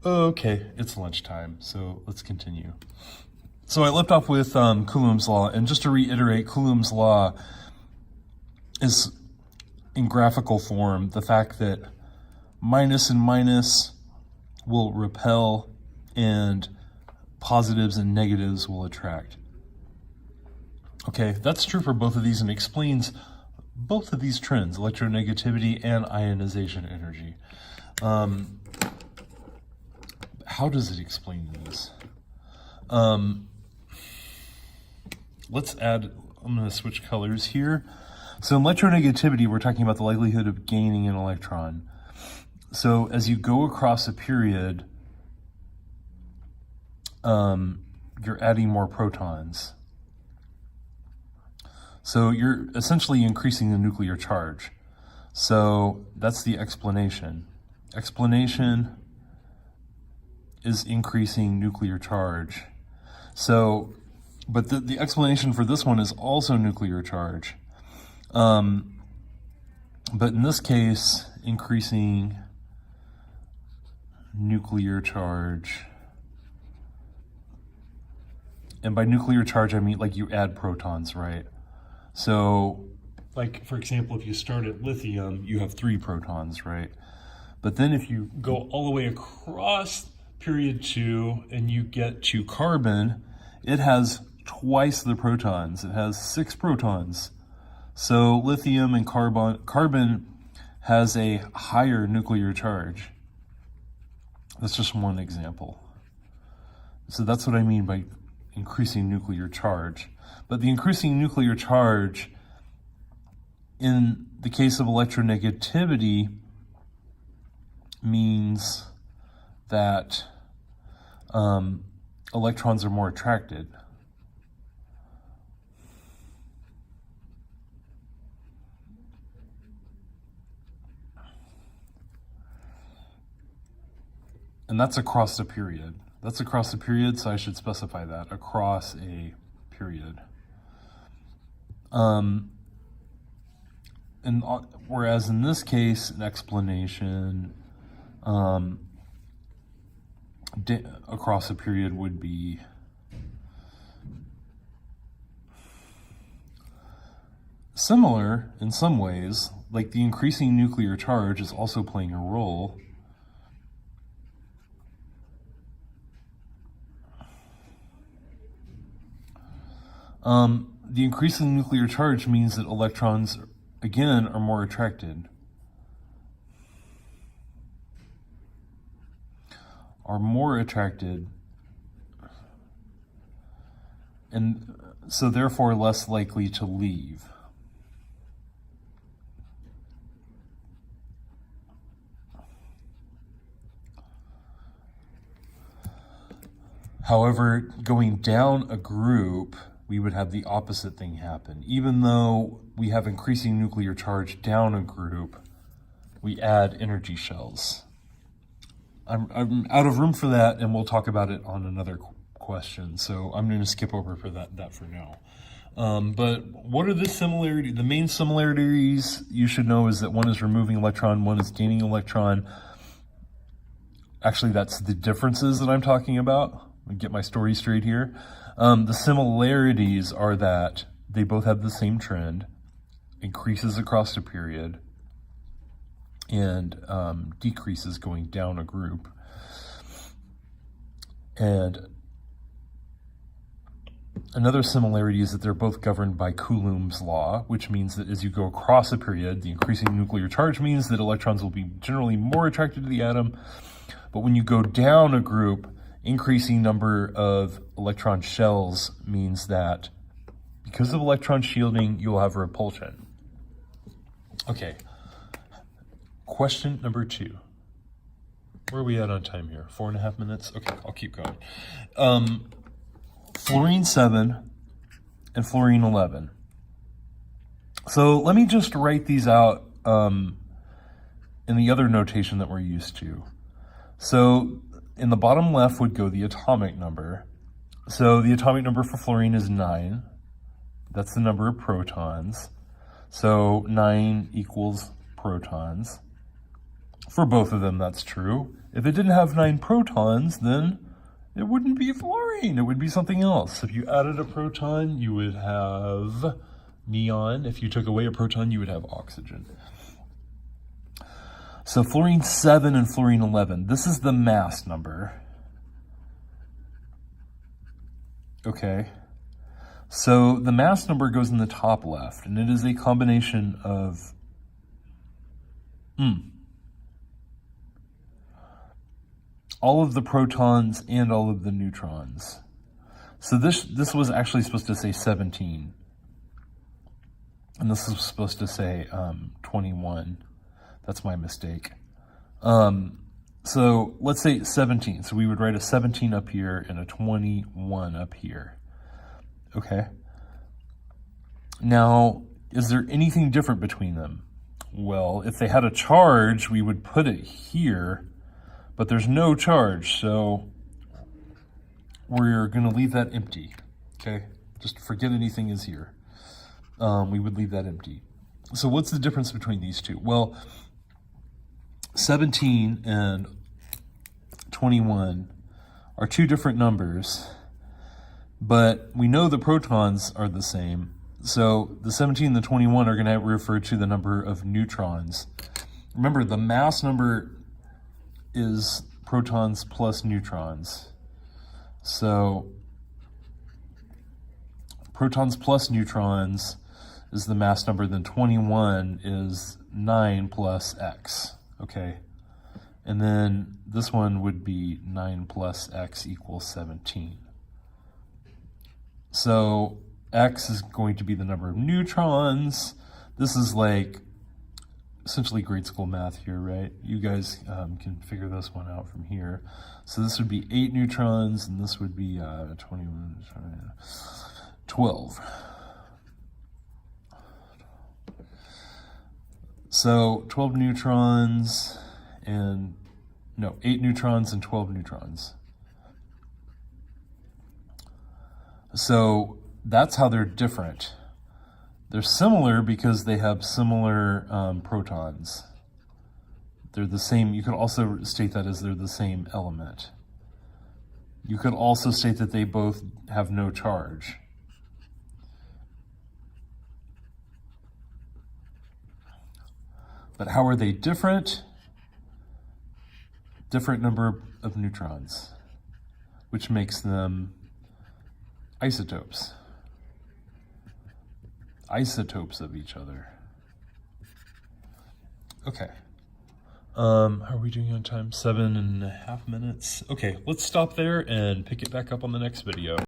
Okay, it's lunchtime, so let's continue. So I left off with Coulomb's law, and just to reiterate, Coulomb's law is in graphical form the fact that minus and minus will repel and positives and negatives will attract. Okay, that's true for both of these and explains both of these trends, electronegativity and ionization energy. How does it explain these? Let's add, I'm going to switch colors here. So in electronegativity, we're talking about the likelihood of gaining an electron. So as you go across a period, you're adding more protons. So you're essentially increasing the nuclear charge. So that's the explanation. Explanation is increasing nuclear charge. So, but the explanation for this one is also nuclear charge. But in this case, increasing nuclear charge. And by nuclear charge, I mean like you add protons, right? So, like for example, if you start at lithium, you have 3 protons, right? But then if you go all the way across period 2 and you get to carbon, it has twice the protons. It has 6 protons. So lithium and carbon has a higher nuclear charge. That's just one example. So that's what I mean by increasing nuclear charge. But the increasing nuclear charge in the case of electronegativity means that electrons are more attracted. And that's across a period. That's across a period, so I should specify that, across a period. And whereas in this case, an explanation across a period would be similar in some ways, like the increasing nuclear charge is also playing a role. The increasing nuclear charge means that electrons, again, are more attracted. And so therefore less likely to leave. However, going down a group, we would have the opposite thing happen. Even though we have increasing nuclear charge down a group, we add energy shells. I'm out of room for that, and we'll talk about it on another question. So I'm going to skip over for that for now. But what are the main similarities you should know is that one is removing electron, one is gaining electron. Actually, that's the differences that I'm talking about. Let me get my story straight here. The similarities are that they both have the same trend, increases across a period, and decreases going down a group. And another similarity is that they're both governed by Coulomb's law, which means that as you go across a period, the increasing nuclear charge means that electrons will be generally more attracted to the atom. But when you go down a group, increasing number of electron shells means that because of electron shielding, you'll have repulsion. Okay, question number 2. Where are we at on time here? 4.5 minutes? Okay, I'll keep going. Fluorine 7 and fluorine 11. So let me just write these out in the other notation that we're used to. So in the bottom left would go the atomic number. So the atomic number for fluorine is 9. That's the number of protons. So 9 equals protons. For both of them, that's true. If it didn't have 9 protons, then it wouldn't be fluorine. It would be something else. If you added a proton, you would have neon. If you took away a proton, you would have oxygen. So fluorine 7 and fluorine 11, this is the mass number. Okay. So the mass number goes in the top left, and it is a combination of all of the protons and all of the neutrons. So this was actually supposed to say 17. And this is supposed to say 21. That's my mistake. So let's say 17. So we would write a 17 up here and a 21 up here. Okay. Now, is there anything different between them? Well, if they had a charge, we would put it here, but there's no charge, so we're going to leave that empty. Okay. Just forget anything is here. We would leave that empty. So what's the difference between these two? Well, 17 and 21 are two different numbers, but we know the protons are the same. So the 17 and the 21 are going to refer to the number of neutrons. Remember, the mass number is protons plus neutrons. So protons plus neutrons is the mass number, then 21 is 9 plus x, okay? And then this one would be 9 plus x equals 17. So x is going to be the number of neutrons. This is like essentially grade school math here, right? You guys can figure this one out from here. So this would be 8 neutrons, and this would be 12. So 12 neutrons and, no, 8 neutrons and 12 neutrons. So that's how they're different. They're similar because they have similar protons. They're the same. You could also state that as they're the same element. You could also state that they both have no charge. But how are they different? Different number of neutrons, which makes them isotopes. Isotopes of each other. Okay. How are we doing on time? 7.5 minutes. Okay, let's stop there and pick it back up on the next video.